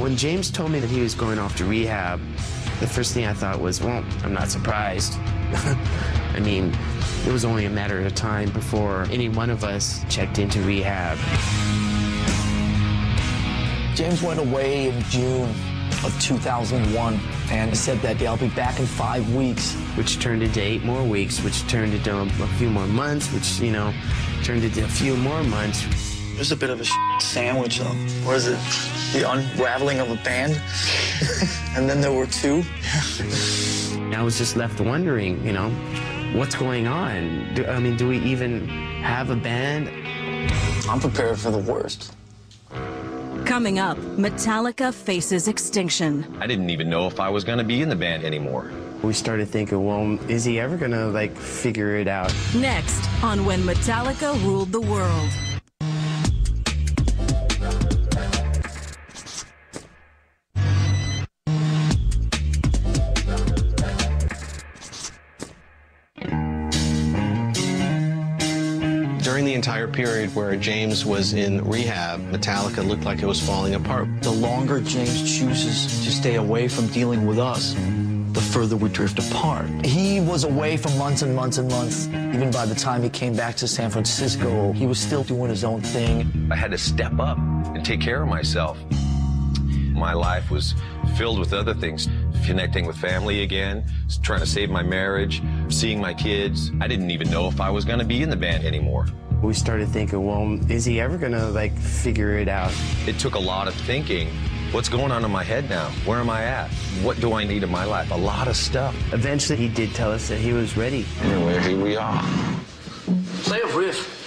When James told me that he was going off to rehab, the first thing I thought was, well, I'm not surprised. I mean, it was only a matter of time before any one of us checked into rehab. James went away in June of 2001, and he said that I'll be back in 5 weeks. Which turned into 8 more weeks, which turned into a few more months, which, you know, turned into a few more months. It was a bit of a sandwich, though. What is it? The unraveling of a band? And then there were 2. I was just left wondering, you know, what's going on? Do we even have a band? I'm prepared for the worst. Coming up, Metallica faces extinction. I didn't even know if I was going to be in the band anymore. We started thinking, well, is he ever gonna, like, figure it out? Next on When Metallica Ruled the World. During the entire period where James was in rehab, Metallica looked like it was falling apart. The longer James chooses to stay away from dealing with us, the further we drift apart. He was away for months and months and months. Even by the time he came back to San Francisco, he was still doing his own thing. I had to step up and take care of myself. My life was filled with other things, connecting with family again, trying to save my marriage, seeing my kids. I didn't even know if I was going to be in the band anymore. We started thinking, well, is he ever gonna, like, figure it out? It took a lot of thinking. What's going on in my head now? Where am I at? What do I need in my life? A lot of stuff. Eventually, he did tell us that he was ready. Anyway, here we are. Play a riff.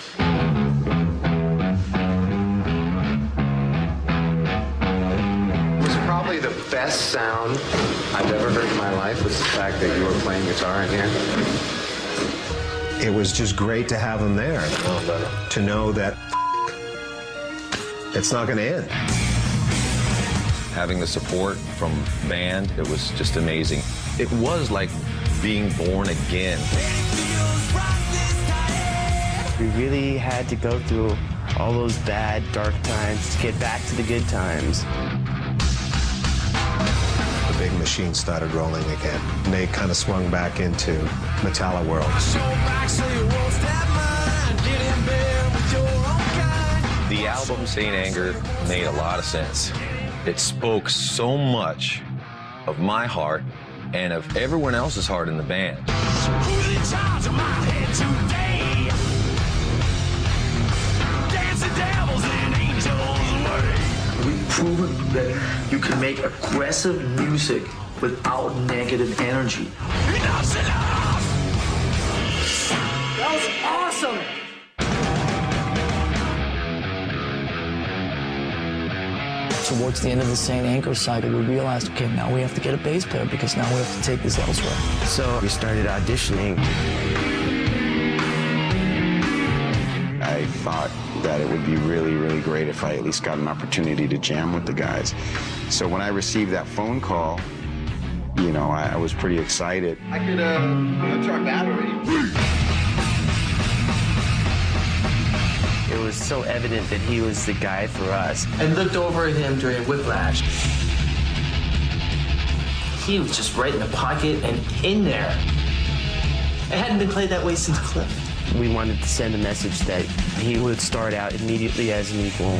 Probably the best sound I've ever heard in my life was the fact that you were playing guitar in here. It was just great to have him there, to know that it's not going to end. Having the support from band, it was just amazing. It was like being born again. We really had to go through all those bad, dark times to get back to the good times. The big machine started rolling again, and they kind of swung back into Metallica world. The album, Saint Anger, made a lot of sense. It spoke so much of my heart and of everyone else's heart in the band. Who's in charge of my head today? Dancing devils and angels away. We've proven that you can make aggressive music without negative energy. Enough's enough! That was awesome! Towards the end of the St. Anger cycle, we realized, okay, now we have to get a bass player because now we have to take this elsewhere. So we started auditioning. I thought that it would be really, really great if I at least got an opportunity to jam with the guys. So when I received that phone call, you know, I was pretty excited. I could punch our battery. It was so evident that he was the guy for us. I looked over at him during Whiplash. He was just right in the pocket and in there. It hadn't been played that way since Cliff. We wanted to send a message that he would start out immediately as an equal.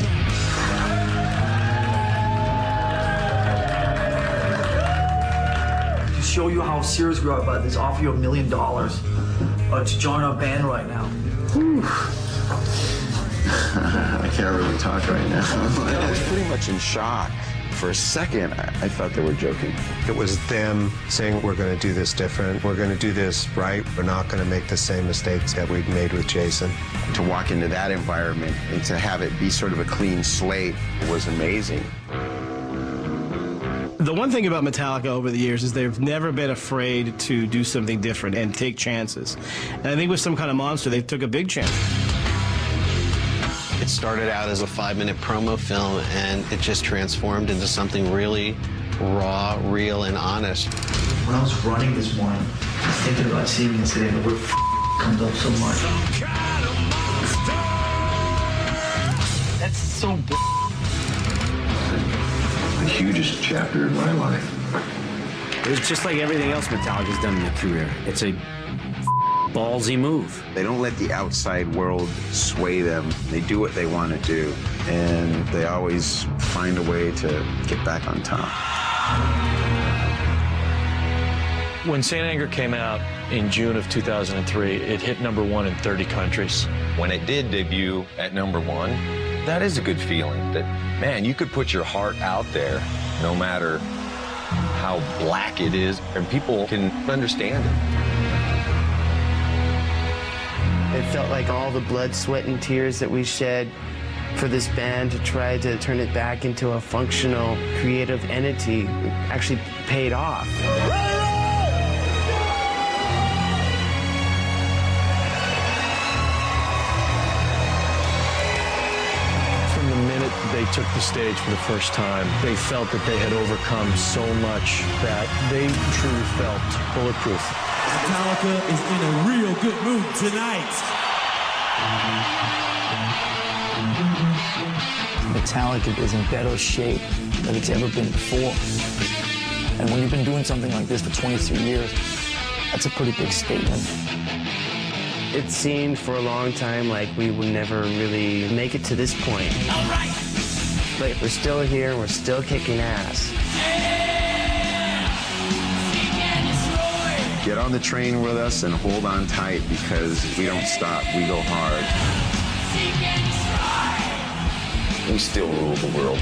To show you how serious we are about this, offer you $1 million to join our band right now. I can't really talk right now. I was pretty much in shock. For a second, I thought they were joking. It was them saying, we're going to do this different. We're going to do this right. We're not going to make the same mistakes that we'd made with Jason. To walk into that environment and to have it be sort of a clean slate was amazing. The one thing about Metallica over the years is they've never been afraid to do something different and take chances. And I think with Some Kind of Monster, they took a big chance. It started out as a 5-minute promo film, and it just transformed into something really raw, real, and honest. When I was running this morning, thinking about seeing this today, the word comes up so much. That's so hugest chapter in my life. It was just like everything else Metallica's done in their career. It's a ballsy move. They don't let the outside world sway them. They do what they want to do, and they always find a way to get back on top. When Saint Anger came out in June of 2003, it hit #1 in 30 countries. When it did debut at #1, that is a good feeling that, man, you could put your heart out there no matter how black it is, and people can understand it. It felt like all the blood, sweat, and tears that we shed for this band to try to turn it back into a functional, creative entity actually paid off. From the minute they took the stage for the first time, they felt that they had overcome so much that they truly felt bulletproof. Metallica is in a real good mood tonight. Metallica is in better shape than it's ever been before. And when you've been doing something like this for 23 years, that's a pretty big statement. It seemed for a long time like we would never really make it to this point. All right. But we're still here, and we're still kicking ass. Get on the train with us and hold on tight, because we don't stop, we go hard. We still rule the world.